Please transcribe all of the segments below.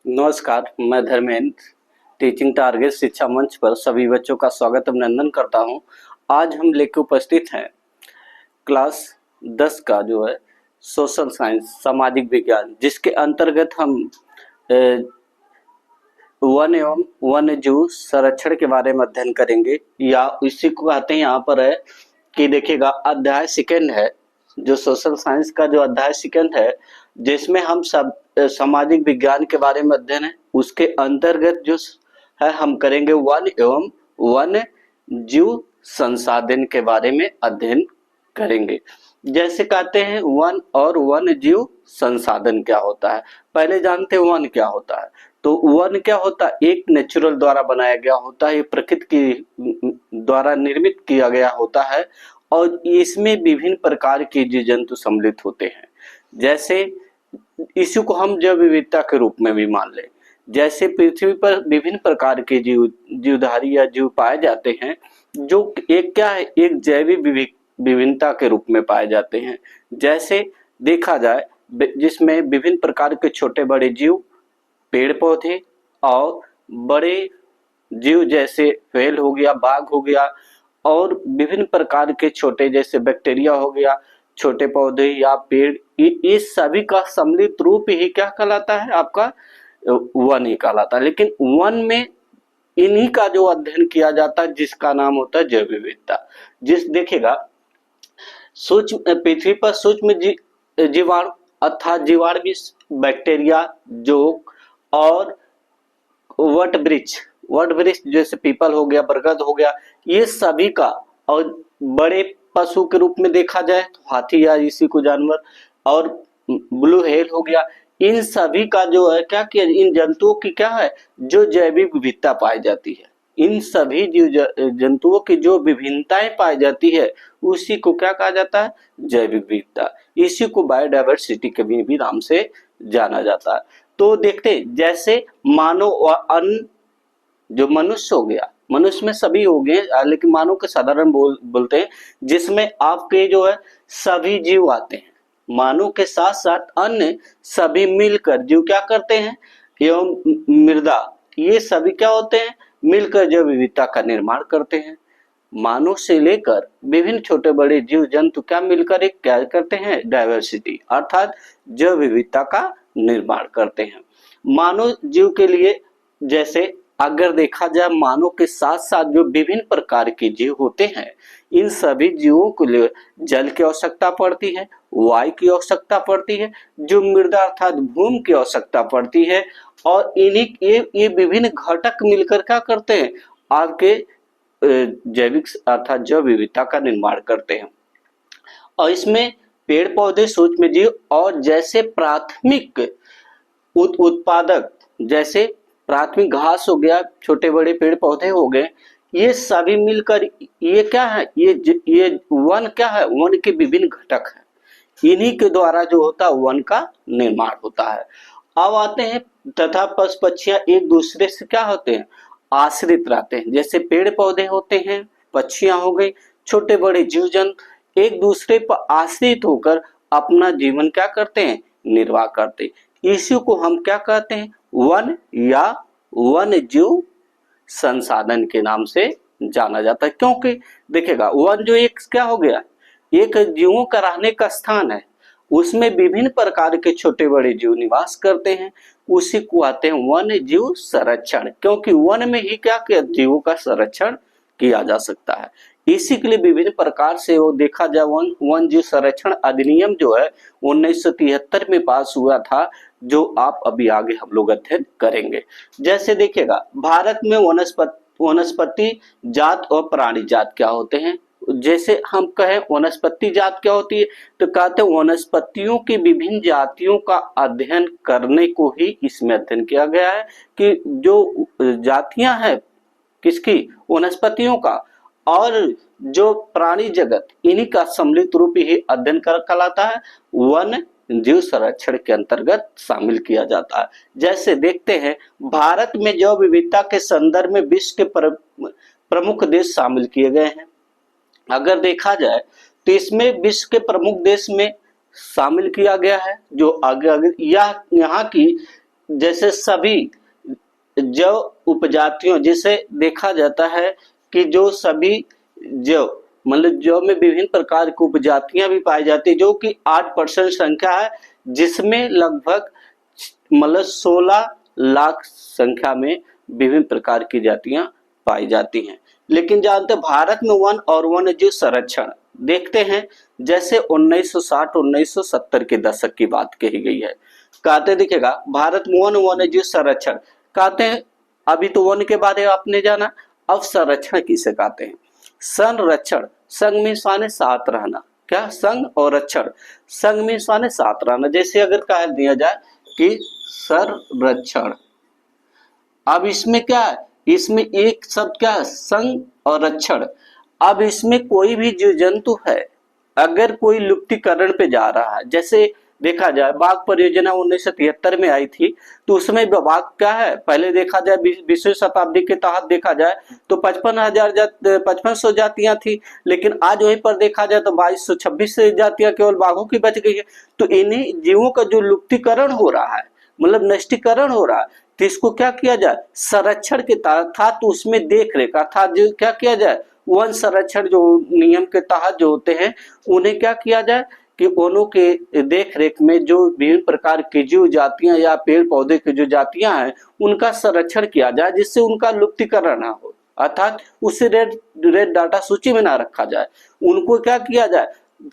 नमस्कार, मैं Dharmendra teaching target शिक्षा मंच पर सभी बच्चों का स्वागत अभिनंदन करता हूं। आज हम लेकर उपस्थित हैं क्लास 10 का जो है सोशल साइंस सामाजिक विज्ञान, जिसके अंतर्गत हम वन एवं वन्य जीव संरक्षण के बारे में अध्ययन करेंगे। या इसी को कहते हैं यहाँ पर है कि देखिएगा अध्याय सेकेंड है, जो सोशल साइंस का जो अध्याय सेकेंड है, जिसमें हम सब सामाजिक विज्ञान के बारे में अध्ययन है। उसके अंतर्गत जो है हम करेंगे वन एवं वन्य जीव संसाधन के बारे में अध्ययन करेंगे। जैसे कहते हैं वन और वन्य जीव संसाधन क्या होता है, पहले जानते हैं वन क्या होता है। तो वन क्या होता है, एक नेचुरल द्वारा बनाया गया होता है, प्रकृति की द्वारा निर्मित किया गया होता है और इसमें विभिन्न प्रकार के जीव जंतु सम्मिलित होते हैं। जैसे इसी को हम जैव विविधता के रूप में भी मान लें। जैसे पृथ्वी पर विभिन्न प्रकार के जीवधारी या जीव पाए जाते हैं, जो एक क्या है, एक जैविक विभिन्नता के रूप में पाए जाते हैं। जैसे देखा जाए जिसमें विभिन्न प्रकार के छोटे बड़े जीव, पेड़ पौधे और बड़े जीव जैसे व्हेल हो गया, बाघ हो गया और विभिन्न प्रकार के छोटे जैसे बैक्टीरिया हो गया, छोटे पौधे या पेड़, इस सभी का सम्मिलित रूप ही क्या कहलाता है, आपका वन ही कहलाता है। लेकिन वन में इन्हीं का जो अध्ययन किया जाता है जिसका नाम होता है जैव विविधता। जिस देखिएगा सूक्ष्म पृथ्वी पर सूक्ष्म जीवाणु अर्थात जीवाणु भी, बैक्टीरिया, जोक और वट वृक्ष जैसे पीपल हो गया, बरगद हो गया, ये सभी का, और बड़े पशु के रूप में देखा जाए तो हाथी या इसी को जानवर, और ब्लू व्हेल हो गया, इन सभी का जो है क्या कि इन जंतुओं की क्या है, जो जैविक विविधता पाई जाती है। इन सभी जीव जंतुओं की जो विभिन्नताएं पाई जाती है उसी को क्या कहा जाता है, जैविक विविधता। इसी को बायोडायवर्सिटी के भी नाम से जाना जाता है। तो देखते जैसे मानव और अन्य जो मनुष्य हो गया, मनुष्य में सभी हो गए लेकिन मानव के साधारण बोलते हैं, जिसमें आपके जो है सभी जीव आते हैं। मानव के साथ साथ अन्य सभी मिलकर जीव क्या करते हैं, एवं मृदा, ये सभी क्या होते हैं, मिलकर जैव विविधता का निर्माण करते हैं। मानव से लेकर विभिन्न छोटे बड़े जीव जंतु क्या मिलकर एक क्या करते हैं, डायवर्सिटी अर्थात जैव विविधता का निर्माण करते हैं। मानव जीव के लिए जैसे अगर देखा जाए, मानव के साथ साथ जो विभिन्न प्रकार के जीव होते हैं, इन सभी जीवों के लिए जल की आवश्यकता पड़ती है, वायु की आवश्यकता पड़ती है, जो मृदा अर्थात भूमि की आवश्यकता पड़ती है, और इन्हीं ये विभिन्न घटक मिलकर क्या करते हैं, आपके जैविक अर्थात जैव विविधता का निर्माण करते हैं। और इसमें पेड़ पौधे, सूक्ष्म जीव और जैसे प्राथमिक उत्पादक, जैसे प्राथमिक घास हो गया, छोटे बड़े पेड़ पौधे हो गए, ये सभी मिलकर ये क्या है, ये वन क्या है, वन के विभिन्न घटक है। इन्हीं के द्वारा जो होता है वन का निर्माण होता है। अब आते हैं तथा पशु पक्षियां एक दूसरे से क्या होते हैं, आश्रित रहते हैं। जैसे पेड़ पौधे होते हैं, पक्षियां हो गई, छोटे बड़े जीव जंतु एक दूसरे पर आश्रित होकर अपना जीवन क्या करते हैं, निर्वाह करते हैं। इसी को हम क्या कहते हैं, वन या वन्य जीव संसाधन के नाम से जाना जाता है। क्योंकि देखिएगा वन जो एक क्या हो गया, एक जीवों का रहने का स्थान है, उसमें विभिन्न प्रकार के छोटे बड़े जीव निवास करते हैं, उसी को आते हैं वन्य जीव संरक्षण। क्योंकि वन में ही क्या किया, जीवों का संरक्षण किया जा सकता है। इसी के लिए विभिन्न प्रकार से वो देखा जाए वन जीव संरक्षण अधिनियम जो है 1973 में पास हुआ था, जो आप अभी आगे हम लोग अध्ययन करेंगे। जैसे देखिएगा भारत में वनस्पति जात और प्राणी जात क्या होते हैं। जैसे हम कहें वनस्पति जात क्या होती है, तो कहते हैं वनस्पतियों की विभिन्न जातियों का अध्ययन करने को ही इसमें अध्ययन किया गया है, कि जो जातियां हैं किसकी, वनस्पतियों का, और जो प्राणी जगत, इन्हीं का सम्मिलित रूप ही अध्ययन कहलाता है, वन जीव संरक्षण के अंतर्गत शामिल किया जाता है। जैसे देखते हैं भारत में जैव विविधता के संदर्भ में विश्व के प्रमुख देश शामिल किए गए हैं। अगर देखा जाए तो इसमें विश्व के प्रमुख देश में शामिल किया गया है, जो आगे यहाँ की जैसे सभी जैव उपजातियों, जिसे देखा जाता है कि जो सभी जैव मतलब जैव में विभिन्न प्रकार की उपजातियां भी पाई जाती है, जो कि 8% संख्या है, जिसमें लगभग मतलब 16 लाख संख्या में विभिन्न प्रकार की जातियां पाई जाती हैं। लेकिन जानते हैं भारत में वन और वन्य जीव संरक्षण देखते हैं, जैसे 1960-1970 के दशक की बात कही गई है। कहते दिखेगा भारत में वन वन्य जीव संरक्षण कहते हैं। अभी तो वन के बारे में आपने जाना, अब संरक्षण किसे कहते हैं? संरक्षण, संग में साने साथ रहना, क्या संग और रक्षण, संग में साने साथ रहना। जैसे अगर कह दिया जाए कि संरक्षण, अब इसमें क्या है, इसमें एक शब्द क्या है, संग और रक्षण। अब इसमें कोई भी जीव जंतु है अगर कोई लुप्तीकरण पे जा रहा है, जैसे देखा जाए बाघ परियोजना 1973 में आई थी, तो उसमें बाघ क्या है, पहले देखा जाए 20वीं शताब्दी के तहत देखा जाए तो 5500 जातियां थी, लेकिन आज वहीं पर देखा जाए तो 2226 जातियां केवल बाघों की बच गई है। तो इन्हीं जीवों का जो लुप्तीकरण हो रहा है, मतलब नष्टीकरण हो रहा है, तो इसको क्या किया जाए, संरक्षण के तहत था, तो उसमें देख रेख अर्थात जो क्या किया जाए, वन संरक्षण जो नियम के तहत जो होते हैं, उन्हें क्या किया जाए कि वनों के देख रेख में जो विभिन्न प्रकार की जीव जातियां या पेड़ पौधे की जो जातियां हैं, उनका संरक्षण किया जाए, जिससे उनका लुप्तीकरण ना हो, अर्थात उसे रेड डाटा सूची में ना रखा जाए। उनको क्या किया जाए,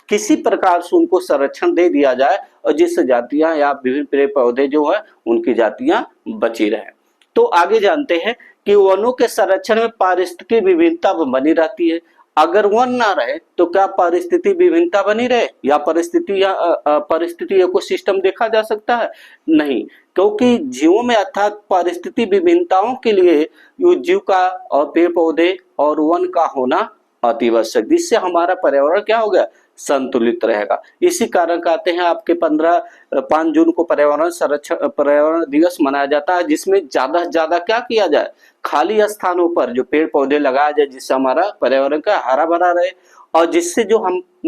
किसी प्रकार से उनको संरक्षण दे दिया जाए, और जिससे जातियां या विभिन्न पेड़ पौधे जो है उनकी जातियां बची रहे। तो आगे जानते हैं कि वनों के संरक्षण में पारिस्थितिकी विभिन्नता बनी रहती है। अगर वन ना रहे तो क्या परिस्थिति विभिन्नता बनी रहे, या परिस्थिति इकोसिस्टम देखा जा सकता है? नहीं, क्योंकि जीवों में अर्थात परिस्थिति विभिन्नताओं के लिए जीव का और पेड़ पौधे और वन का होना अति आवश्यक, जिससे हमारा पर्यावरण क्या हो गया, संतुलित रहेगा। इसी कारण कहते हैं आपके 5 जून को पर्यावरण दिवस मनाया जाता है, जिसमें ज्यादा से ज्यादा क्या किया जाए, खाली स्थानों पर जो पेड़ पौधे लगाया जाए, जिससे हमारा पर्यावरण का हरा भरा रहे, और जिससे जो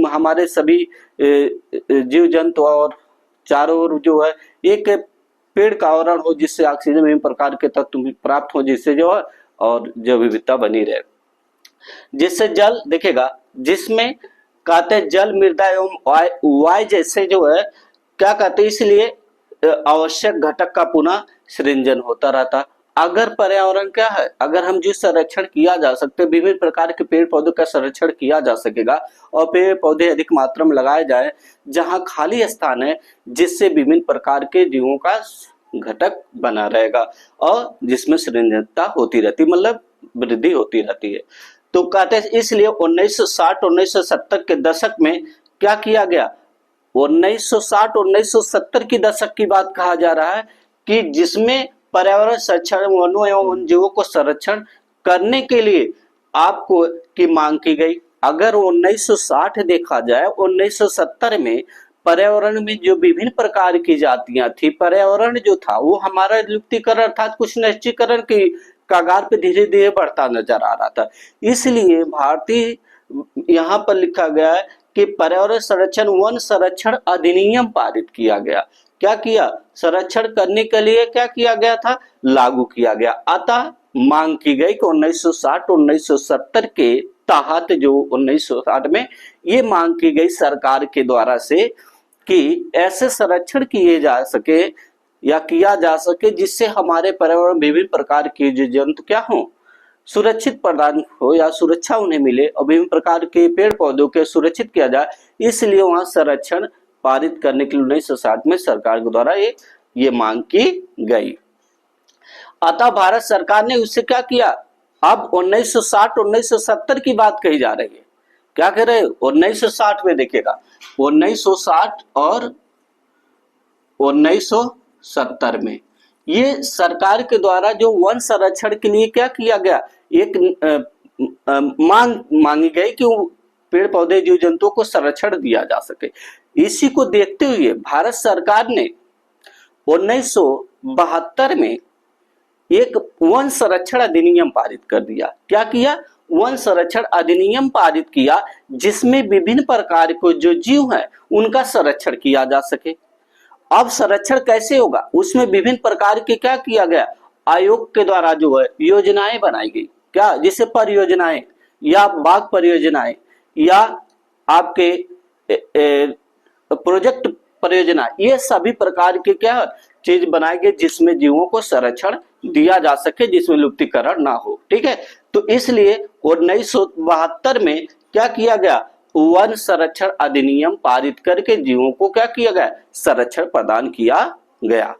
हमारे सभी जीव जंतु और चारों ओर जो है एक पेड़ का आवरण हो, जिससे ऑक्सीजन विभिन्न प्रकार के तत्व प्राप्त हो, जिससे जो है और जैव विविधता बनी रहे। जिससे जल देखेगा, जिसमें कहते हैं जल मृदा एवं वायु जैसे जो है क्या कहते हैं, इसलिए आवश्यक घटक का पुनः सृजन होता रहता। अगर पर्यावरण क्या है, अगर हम जिस संरक्षण किया जा सकते, विभिन्न प्रकार के पेड़ पौधों का संरक्षण किया जा सकेगा, और पेड़ पौधे अधिक मात्रा में लगाए जाए जहां खाली स्थान है, जिससे विभिन्न प्रकार के जीवों का घटक बना रहेगा और जिसमें सृजनता होती रहती, मतलब वृद्धि होती रहती है। तो कहते हैं इसलिए 1960-1970 के दशक में क्या किया गया, 1960-1970 की दशक की बात कहा जा रहा है, कि जिसमें पर्यावरण संरक्षण, वनों एवं वन जीवों को संरक्षण करने के लिए आपको की मांग की गई। अगर 1960 देखा जाए, 1970 में पर्यावरण में जो विभिन्न प्रकार की जातियां थी, पर्यावरण जो था वो हमारा लुप्तीकरण अर्थात कुछ नष्टीकरण की कगार पे धीरे धीरे बढ़ता नजर आ रहा था। इसलिए भारतीय यहाँ पर लिखा गया है कि पर्यावरण संरक्षण वन संरक्षण अधिनियम पारित किया गया। क्या किया, संरक्षण करने के लिए क्या किया गया था, लागू किया गया। अतः मांग की गई कि 1960-1970 के तहत जो 1960 में ये मांग की गई सरकार के द्वारा से कि ऐसे संरक्षण किए जा सके या किया जा सके, जिससे हमारे पर्यावरण विभिन्न प्रकार के जो जंतु क्या हो, सुरक्षित प्रदान हो या सुरक्षा उन्हें मिले, और विभिन्न प्रकार के पेड़ पौधों के सुरक्षित किया जाए। इसलिए वहां संरक्षण पारित करने के लिए 1960 में सरकार के द्वारा ये मांग की गई। अतः भारत सरकार ने उससे क्या किया, अब 1960-1970 की बात कही जा रही है, क्या कह रहे हैं 1960 में देखिएगा, 1960 और 1970 में ये सरकार के द्वारा जो वन संरक्षण के लिए क्या किया गया, एक मांगी गई कि पेड़ पौधे जीव जंतुओं को संरक्षण दिया जा सके। इसी को देखते हुए भारत सरकार ने 1972 में एक वन संरक्षण अधिनियम पारित कर दिया। क्या किया, वन संरक्षण अधिनियम पारित किया, जिसमें विभिन्न प्रकार के जो जीव हैं उनका संरक्षण किया जा सके। अब संरक्षण कैसे होगा, उसमें विभिन्न प्रकार के क्या किया गया, आयोग के द्वारा जो है योजनाएं बनाई गई, क्या, जैसे परियोजनाएं या बाघ परियोजनाएं या आपके प्रोजेक्ट परियोजना, ये सभी प्रकार के क्या चीज बनाई गई जिसमें जीवों को संरक्षण दिया जा सके, जिसमें लुप्तीकरण ना हो। ठीक है, तो इसलिए 1972 में क्या किया गया, वन संरक्षण अधिनियम पारित करके जीवों को क्या किया गया, संरक्षण प्रदान किया गया।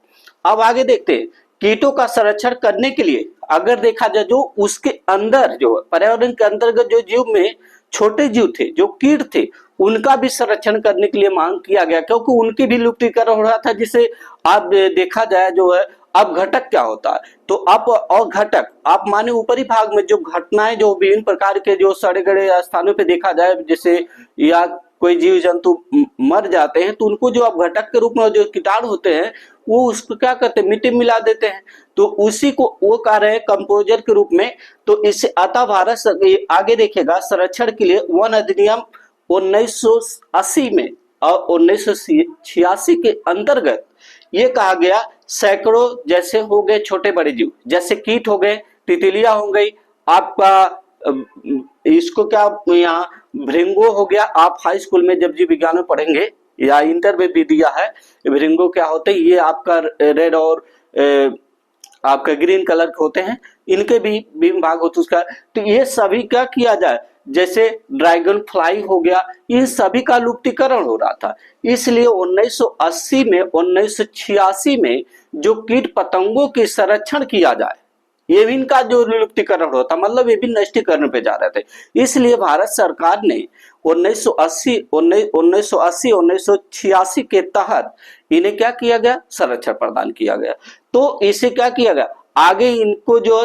अब आगे देखते हैं, कीटों का संरक्षण करने के लिए अगर देखा जाए, जो उसके अंदर जो पर्यावरण के अंतर्गत जो जीव में छोटे जीव थे, जो कीट थे, उनका भी संरक्षण करने के लिए मांग किया गया, क्योंकि उनकी भी लुप्तीकरण हो रहा था। जिसे आप देखा जाए जो है, अब घटक क्या होता है, तो आप और घटक आप माने ऊपरी भाग में जो घटनाएं जो विभिन्न प्रकार के जो सड़े गड़े स्थानों पे देखा जाए, जैसे या कोई जीव जंतु मर जाते हैं, तो उनको जो अब घटक के रूप में जो कीटाणु होते हैं, वो उसको क्या करते हैं, मिट्टी मिला देते हैं, तो उसी को वो कह रहे हैं कंपोजर के रूप में। तो इससे अतः भारत आगे देखेगा, संरक्षण के लिए वन अधिनियम 1980 में और 1986 के अंतर्गत ये कहा गया, सैकड़ों जैसे हो गए छोटे बड़े जीव, जैसे कीट हो गए, तितलियां हो गई, आपका इसको क्या यहाँ भृंगो हो गया, आप हाई स्कूल में जब जीव विज्ञान में पढ़ेंगे या इंटर में भी दिया है, भृंगो क्या होते हैं, ये आपका रेड और आपका ग्रीन कलर के होते हैं, इनके भी भाग होते उसका। तो ये सभी क्या किया जाए, जैसे ड्रैगन फ्लाई हो गया, इन सभी का लुप्तीकरण हो रहा था। इसलिए 1980 में 1986 में जो कीट पतंगों के संरक्षण किया जाए, ये भी इनका जो लुप्तीकरण होता, मतलब ये भी नष्टीकरण पे जा रहे थे। इसलिए भारत सरकार ने 1980 1986 के तहत इन्हें क्या किया गया, संरक्षण प्रदान किया गया। तो इसे क्या किया गया, आगे इनको जो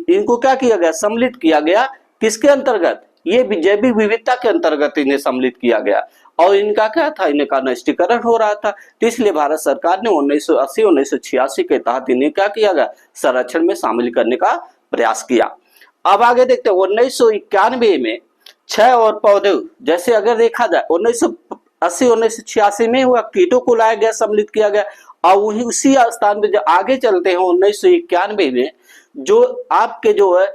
इनको क्या किया गया, सम्मिलित किया गया, किसके अंतर्गत, ये जैविक विविधता के अंतर्गत इन्हें सम्मिलित किया गया, और इनका क्या था, इनका नष्टीकरण हो रहा था। तो इसलिए भारत सरकार ने 1980 1986 के तहत इन्हें क्या किया गया, संरक्षण में शामिल करने का प्रयास किया। अब आगे देखते हैं, 1991 में छह और पौधे, जैसे अगर देखा जाए 1980 1986 में हुआ, कीटों को लाया गया, सम्मिलित किया गया, और वही उसी स्थान पे जो आगे चलते हैं 1991 में जो आपके जो है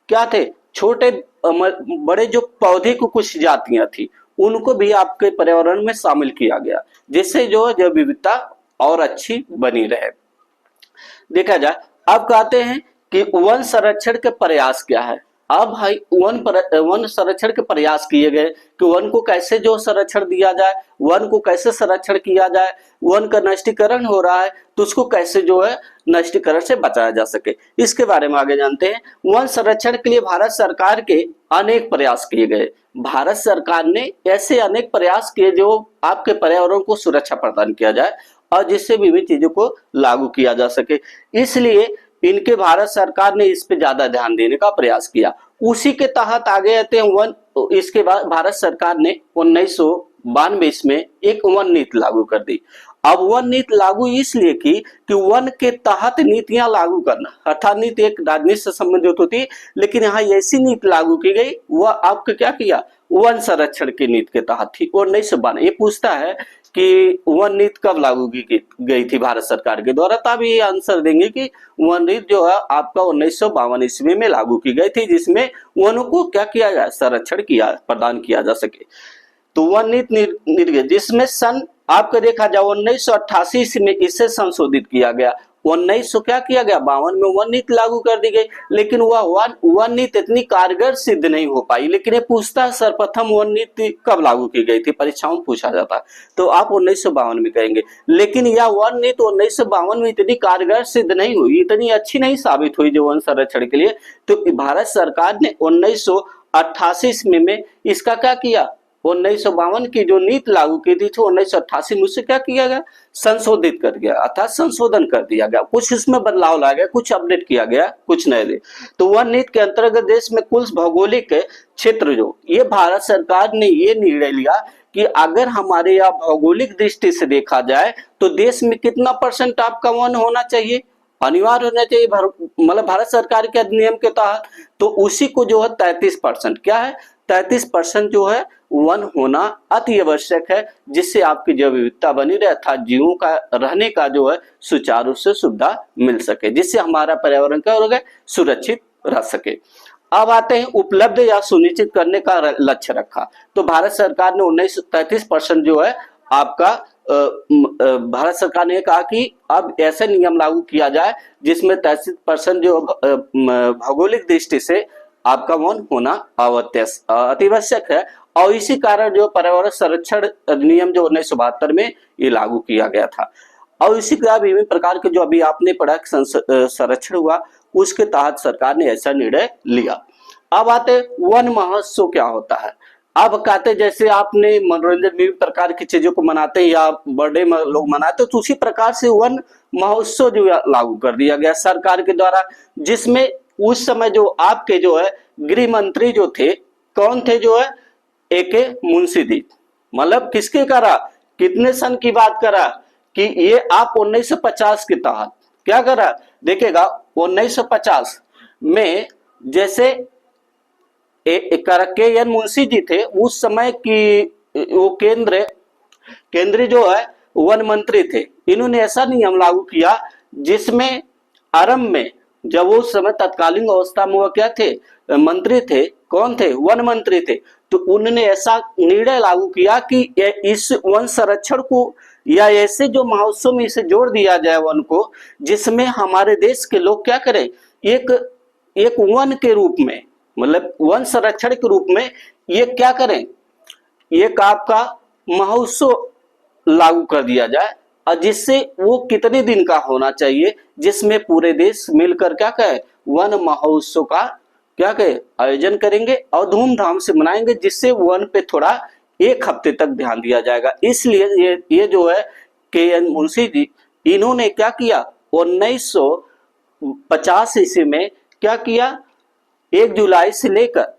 क्या थे, छोटे बड़े जो पौधे को कुछ जातियां थी, उनको भी आपके पर्यावरण में शामिल किया गया, जिससे जो जैव विविधता और अच्छी बनी रहे। देखा जाए, अब कहते हैं कि वन संरक्षण के प्रयास क्या है। अब भाई वन संरक्षण के प्रयास किए गए कि वन को कैसे जो संरक्षण दिया जाए, वन को कैसे संरक्षण किया जाए, वन का नष्टीकरण हो रहा है तो उसको कैसे जो है नष्टीकरण से बचाया जा सके, इसके बारे में आगे जानते हैं। वन संरक्षण के लिए भारत सरकार के अनेक प्रयास किए गए। भारत सरकार ने ऐसे अनेक प्रयास किए जो आपके पर्यावरण को सुरक्षा प्रदान किया जाए और जिससे विभिन्न चीजों को लागू किया जा सके। इसलिए इनके भारत सरकार ने इस पे ज्यादा ध्यान देने का प्रयास किया। उसी के तहत आगे आते हैं वन। इसके बाद भारत सरकार ने 1992 में एक वन नीति लागू कर दी। अब वन नीति लागू इसलिए की कि वन के तहत नीतियां लागू करना, अर्थात नीति एक राजनीति से संबंधित होती, लेकिन यहाँ ऐसी नीति लागू की गई, वह आपको क्या किया, वन संरक्षण की नीति के तहत थी। 1992 ये पूछता है कि वन नीति कब लागू की गई थी भारत सरकार के द्वारा, तब ये आंसर देंगे कि वन नीति जो है आपका 1952 ईस्वी में लागू की गई थी, जिसमें वनों को क्या किया जाए, संरक्षण किया प्रदान किया जा सके। तो वन नीति जिसमें सन आपका देखा जाए 1988 में इसे संशोधित किया गया। 1900 क्या किया गया, 52 में वन नीति लागू कर दी गई, लेकिन वह वन नीति इतनी कारगर सिद्ध नहीं हो पाई। लेकिन ये पूछता है सर्वप्रथम वन नीति कब लागू की गई थी, परीक्षाओं में पूछा जाता है, तो आप 1952 में कहेंगे। लेकिन यह वन नीति 1952 में इतनी कारगर सिद्ध नहीं हुई, इतनी अच्छी नहीं साबित हुई जो वन संरक्षण के लिए। तो भारत सरकार ने 1988 में इसका क्या किया, 1952 की जो नीति लागू की थी 1988 में उससे क्या किया गया, संशोधित कर गया, अर्थात संशोधन कर दिया गया, कुछ इसमें बदलाव लाया गया, कुछ अपडेट किया गया, कुछ नए। तो वन नीति के अंतर्गत देश में कुल भौगोलिक क्षेत्र जो ये भारत सरकार ने ये निर्णय लिया कि अगर हमारे यहाँ भौगोलिक दृष्टि से देखा जाए तो देश में कितना % आपका वन होना चाहिए, अनिवार्य होना चाहिए, मतलब भारत सरकार के अधिनियम के तहत। तो उसी को जो है 33% क्या है, 33% जो है वन होना अति आवश्यक है, जिससे आपकी जैव विविधता बनी रहे अर्थात जीवों का रहने का जो है सुचारू से सुविधा मिल सके, जिससे हमारा पर्यावरण क्या हो गया सुरक्षित रह सके। अब आते हैं उपलब्ध या सुनिश्चित करने का लक्ष्य रखा। तो भारत सरकार ने 1933% जो है आपका भारत सरकार ने कहा कि अब ऐसे नियम लागू किया जाए जिसमें 33% जो भौगोलिक दृष्टि से आपका वन होना अतिआवश्यक है। और इसी कारण जो पर्यावरण संरक्षण अधिनियम जो 1972 में ये लागू किया गया था। और इसी तरह विभिन्न प्रकार के जो अभी आपने पढ़ा संरक्षण हुआ, उसके तहत सरकार ने ऐसा निर्णय लिया। अब आते वन महोत्सव क्या होता है। अब कहते जैसे आपने मनोरंजन विभिन्न प्रकार की चीजों को मनाते हैं या बर्थडे में लोग मनाते, तो उसी प्रकार से वन महोत्सव जो लागू कर दिया गया सरकार के द्वारा, जिसमें उस समय जो आपके जो है गृह मंत्री जो थे, कौन थे जो है AK मुंशी जी, मतलब किसके करा, कितने सन की बात करा कि ये आप 1950 के तहत क्या करा, देखिएगा 1950 में जैसे KN मुंशी जी थे उस समय की वो केंद्रीय जो है वन मंत्री थे। इन्होंने ऐसा नियम लागू किया जिसमें आरंभ में जब उस समय तत्कालीन अवस्था में वो क्या थे, मंत्री थे, कौन थे, वन मंत्री थे, तो उन्होंने ऐसा निर्णय लागू किया कि इस वन संरक्षण को या ऐसे जो महोत्सव में इसे जोड़ दिया जाए वन को, जिसमें हमारे देश के लोग क्या करें, एक वन के रूप में, मतलब वन संरक्षण के रूप में ये क्या करें, एक आपका महोत्सव लागू कर दिया जाए, और जिससे वो कितने दिन का होना चाहिए, जिसमें पूरे देश मिलकर क्या कहे वन महोत्सव का क्या कहे आयोजन करेंगे और धूमधाम से मनाएंगे, जिससे वन पे थोड़ा 1 हफ्ते तक ध्यान दिया जाएगा। इसलिए ये जो है KN मुंशी जी, इन्होंने क्या किया 1950 ईस्वी में क्या किया, 1 जुलाई से लेकर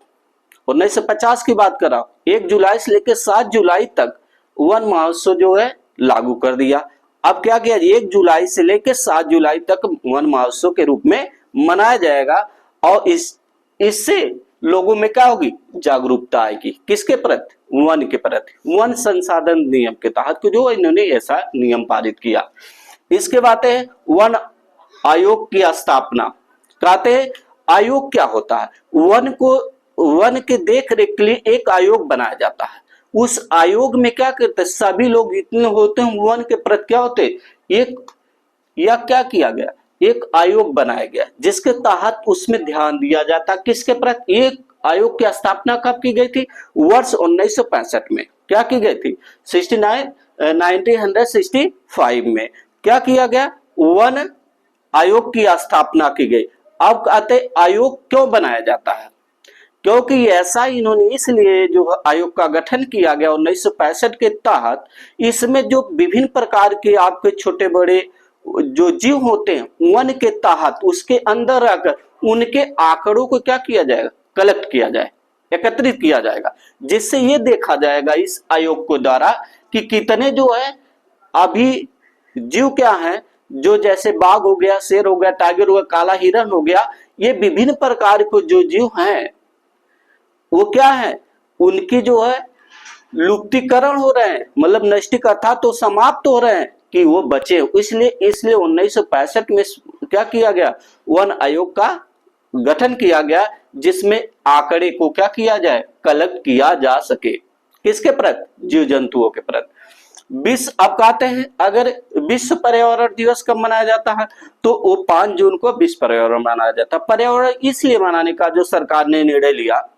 1950 की बात कर रहा हूं, 1 जुलाई से लेकर 7 जुलाई तक वन महोत्सव जो है लागू कर दिया। अब क्या किया, 1 जुलाई से लेकर 7 जुलाई तक वन महोत्सव के रूप में मनाया जाएगा, और इससे लोगों में क्या होगी, जागरूकता आएगी, किसके प्रति, वन के प्रति, वन संसाधन नियम के तहत जो इन्होंने ऐसा नियम पारित किया। इसके बाद है वन आयोग की स्थापना। कहते हैं आयोग क्या होता है, वन के देख रेख के लिए एक आयोग बनाया जाता है। उस आयोग में क्या करते हैं, सभी लोग इतने होते हैं वन के प्रति क्या होते, एक या क्या किया गया, एक आयोग बनाया गया जिसके तहत उसमें ध्यान दिया जाता, किसके प्रति, एक आयोग की स्थापना कब की गई थी, वर्ष 1965 में क्या की गई थी, 1965 में क्या किया गया, वन आयोग की स्थापना की गई। अब कहते आयोग क्यों बनाया जाता है, क्योंकि ऐसा इन्होंने इसलिए जो आयोग का गठन किया गया 1965 के तहत, इसमें जो विभिन्न प्रकार के आपके छोटे बड़े जो जीव होते हैं वन के तहत उसके अंदर रहकर उनके आंकड़ों को क्या किया जाएगा, कलेक्ट किया जाए, एकत्रित किया जाएगा, जिससे ये देखा जाएगा इस आयोग को द्वारा कि कितने जो है अभी जीव क्या है, जो जैसे बाघ हो गया, शेर हो गया, टाइगर हो गया, काला हिरण हो गया, ये विभिन्न प्रकार के जो जीव हैं वो क्या है, उनकी जो है लुप्तीकरण हो रहे हैं, मतलब नष्टिक अर्थात तो समाप्त हो रहे हैं कि वो बचे। इसलिए 1965 में क्या किया गया, वन आयोग का गठन किया गया, जिसमें आंकड़े को क्या किया जाए, कलेक्ट किया जा सके, किसके प्रति, जीव जंतुओं के प्रति। अब कहते हैं अगर विश्व पर्यावरण दिवस कब मनाया जाता है, तो वो 5 जून को विश्व पर्यावरण मनाया जाता है। पर्यावरण इसलिए मनाने का जो सरकार ने निर्णय लिया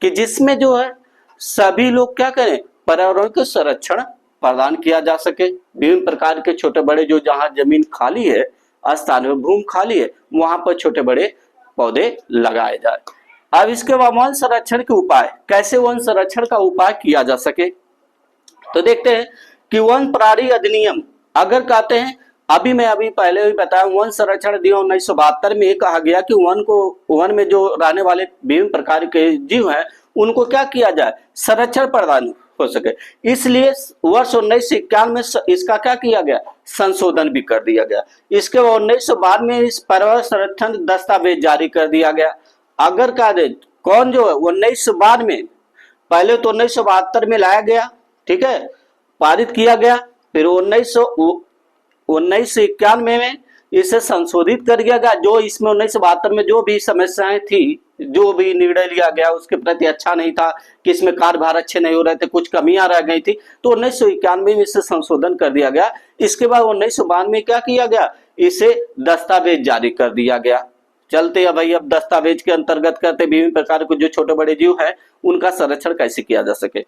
कि जिसमें जो है सभी लोग क्या करें, पर्यावरण के संरक्षण प्रदान किया जा सके। विभिन्न प्रकार के छोटे बड़े जो जहां जमीन खाली है, स्थान में भूमि खाली है, वहां पर छोटे बड़े पौधे लगाए जाए। अब इसके बाद वन संरक्षण के उपाय, कैसे वन संरक्षण का उपाय किया जा सके, तो देखते हैं कि वन प्राणी अधिनियम, अगर कहते हैं अभी पहले भी बताया, वन संरक्षण अधिनियम 1972 में कहा गया कि वन में जो रहने वाले विभिन्न प्रकार के जीव हैं उनको क्या किया जाए, संरक्षण प्रदान हो सके। इसलिए वर्ष 1991 में इसका क्या किया गया, संशोधन भी कर दिया गया। इसके बाद 1992 में इस पर्यावरण संरक्षण दस्तावेज जारी कर दिया गया। अगर कहा दे कौन जो है 1992 में पहले तो 1972 में लाया गया, ठीक है, पारित किया गया, फिर 1991 में इसे संशोधित कर दिया गया। जो इसमें 1972 में जो भी समस्याएं थी, जो भी निर्णय लिया गया उसके प्रति अच्छा नहीं था, कि इसमें कार्यभार अच्छे नहीं हो रहे थे, कुछ कमियां रह गई थी, तो 1991 में इसे संशोधन कर दिया गया। इसके बाद 1992 में क्या किया गया, इसे दस्तावेज जारी कर दिया गया। चलते हैं भाई, अब दस्तावेज के अंतर्गत करते विभिन्न प्रकार के जो छोटे बड़े जीव है उनका संरक्षण कैसे किया जा सके।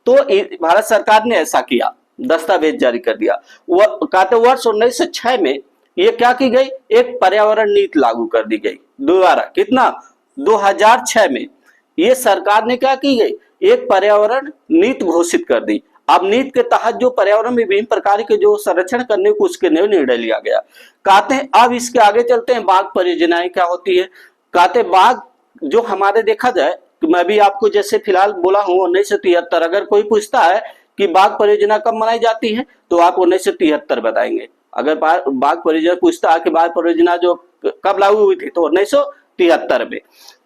तो भारत सरकार ने ऐसा किया, दस्तावेज जारी कर दिया। कहते वर्ष 1906 में ये क्या की गई, एक पर्यावरण नीति लागू कर दी गई दोबारा। कितना, 2006 में ये सरकार ने क्या की गई, एक पर्यावरण नीति घोषित कर दी। अब नीति के तहत जो पर्यावरण में विभिन्न प्रकार के जो संरक्षण करने को उसके निर्णय लिया गया। कहते हैं अब इसके आगे चलते हैं, बाघ परियोजनाएं क्या होती है। कहते बाघ जो हमारे देखा जाए, मैं भी आपको जैसे फिलहाल बोला हूं 1973, अगर कोई पूछता है कि बाघ परियोजना कब मनाई जाती है तो आप 1973 बताएंगे। अगर बाघ परियोजना पूछता है कि बाघ परियोजना जो कब लागू हुई थी तो 1973 में।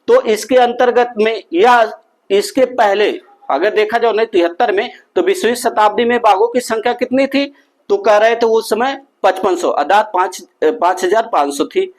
तो इसके अंतर्गत में या इसके पहले अगर देखा जाए 1973 में तो 20वीं शताब्दी में बाघों की संख्या कितनी थी, तो कह रहे थे उस समय 5500, अर्थात 5500 थी।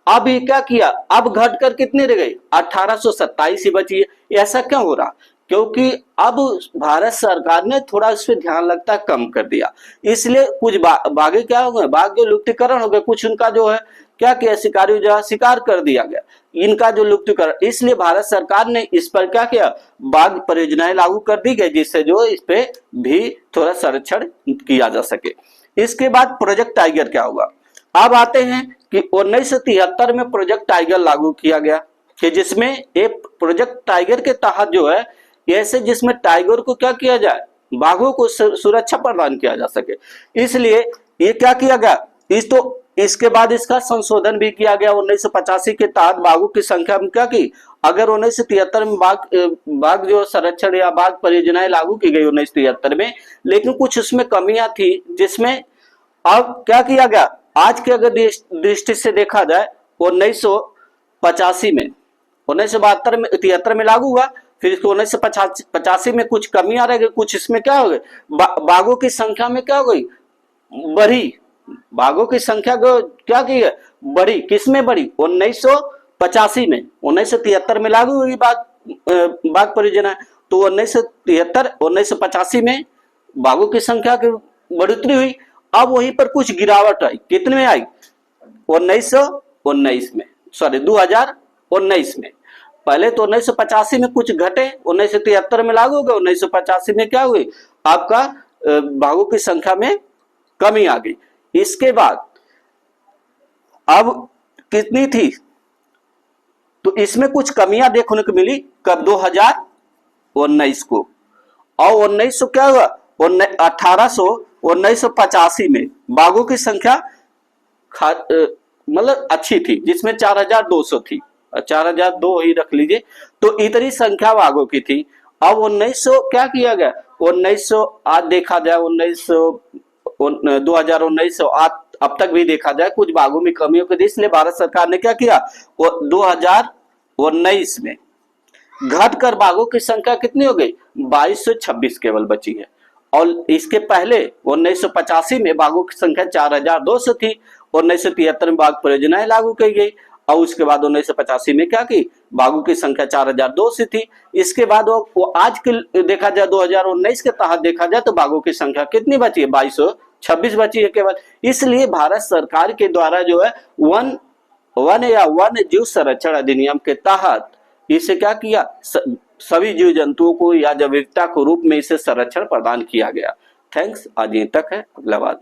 अब ये क्या किया, अब घटकर कितनी रह गई, 1827 ही बची है। ऐसा क्यों हो रहा, क्योंकि अब भारत सरकार ने थोड़ा इस पर ध्यान लगता कम कर दिया, इसलिए कुछ बाघे क्या हो गए, बाघ जो लुप्तीकरण हो गए, कुछ उनका जो है क्या किया, शिकारी जो शिकार कर दिया गया, इनका जो लुप्तीकरण, इसलिए भारत सरकार ने इस पर क्या किया, बाघ परियोजनाएं लागू कर दी गई, जिससे जो इस पे भी थोड़ा संरक्षण किया जा सके। इसके बाद प्रोजेक्ट टाइगर क्या हुआ। अब आते हैं कि 1973 में प्रोजेक्ट टाइगर लागू किया गया, कि जिसमें एक प्रोजेक्ट टाइगर के तहत जो है ऐसे जिसमें टाइगर को क्या किया जाए, बाघों को सुरक्षा प्रदान किया जा सके, इसलिए ये क्या किया गया। इसके बाद इसका संशोधन भी किया गया 1985 के तहत। बाघों की संख्या में क्या की, अगर 1973 में बाघ जो संरक्षण या बाघ परियोजनाएं लागू की गई 1973 में, लेकिन कुछ उसमें कमियां थी, जिसमें अब क्या किया गया, आज के अगर दृष्टि से देखा जाए 1985 में, 1972 में 73 में लागू हुआ, फिर इसको 1985 में कुछ कमियां रह गई, कुछ इसमें क्या हो गई, बाघों की संख्या में क्या हो गई, बढ़ी, बाघों की संख्या को क्या की है, बढ़ी। किसमें बढ़ी, 1985 में, 1973 में लागू हुई बाघ परियोजना, तो 1985 में बाघों की संख्या की बढ़ोतरी हुई। अब वहीं पर कुछ गिरावट आई, कितने में आई, 2019 में। पहले तो 1985 में कुछ घटे, 1973 में लागू हो गए, 1985 में क्या हुई, आपका बाघों की संख्या में कमी आ गई। इसके बाद अब कितनी थी, तो इसमें कुछ कमियां देखने को मिली, कब, 2019 को। और 1900 क्या हुआ, 1985 में बाघों की संख्या मतलब अच्छी थी, जिसमें 4200 थी, 4002 ही रख लीजिए, तो इतनी संख्या बाघों की थी। अब 1900 क्या किया गया, 1900 आज देखा जाए 2019 अब तक भी देखा जाए कुछ बाघों में कमियों के, इसलिए भारत सरकार ने क्या किया, 2019 में घटकर बाघों की संख्या कितनी हो गई, 2226 केवल बची है। और इसके पहले 1985 में बाघों की संख्या 4200 थी, 1973 में बाघ परियोजनाएं लागू की गई, और उसके बाद 1985 में क्या की, बाघों की संख्या 4200 थी। इसके बाद वो आज के देखा जाए 2019 के तहत देखा जाए तो बाघों की संख्या कितनी बची है, 2226 बची है केवल। इसलिए भारत सरकार के द्वारा जो है वन जीव संरक्षण अधिनियम के तहत इसे क्या किया, सभी जीव जंतुओं को या जैव विविधता के रूप में इसे संरक्षण प्रदान किया गया। थैंक्स, आज यहीं तक है, अगला बात।